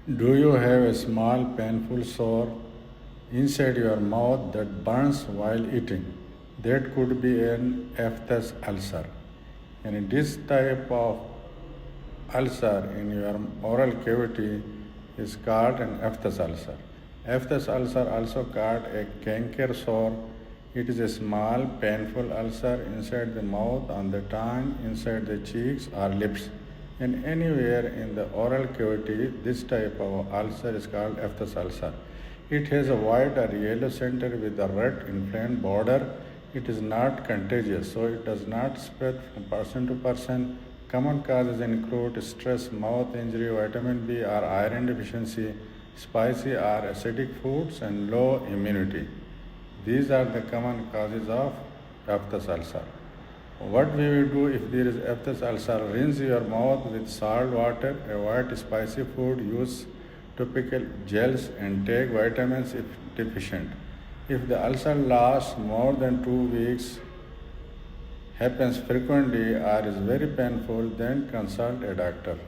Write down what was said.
Do you have a small painful sore inside your mouth that burns while eating? That could be an Aphthous ulcer. And this type of ulcer in your oral cavity is called an Aphthous ulcer. Aphthous ulcer, also called a canker sore, it is a small painful ulcer inside the mouth, on the tongue, inside the cheeks or lips, and anywhere in the oral cavity. This type of ulcer is called Aphthous ulcer. It has a white or yellow center with a red inflamed border. It is not contagious, so it does not spread from person to person. Common causes include stress, mouth injury, vitamin B or iron deficiency, spicy or acidic foods, and low immunity. These are the common causes of Aphthous ulcer. What we will do if there is Aphthous ulcer: rinse your mouth with salt water, avoid spicy food, use topical gels, and take vitamins if deficient. If the ulcer lasts more than 2 weeks, happens frequently, or is very painful, then consult a doctor.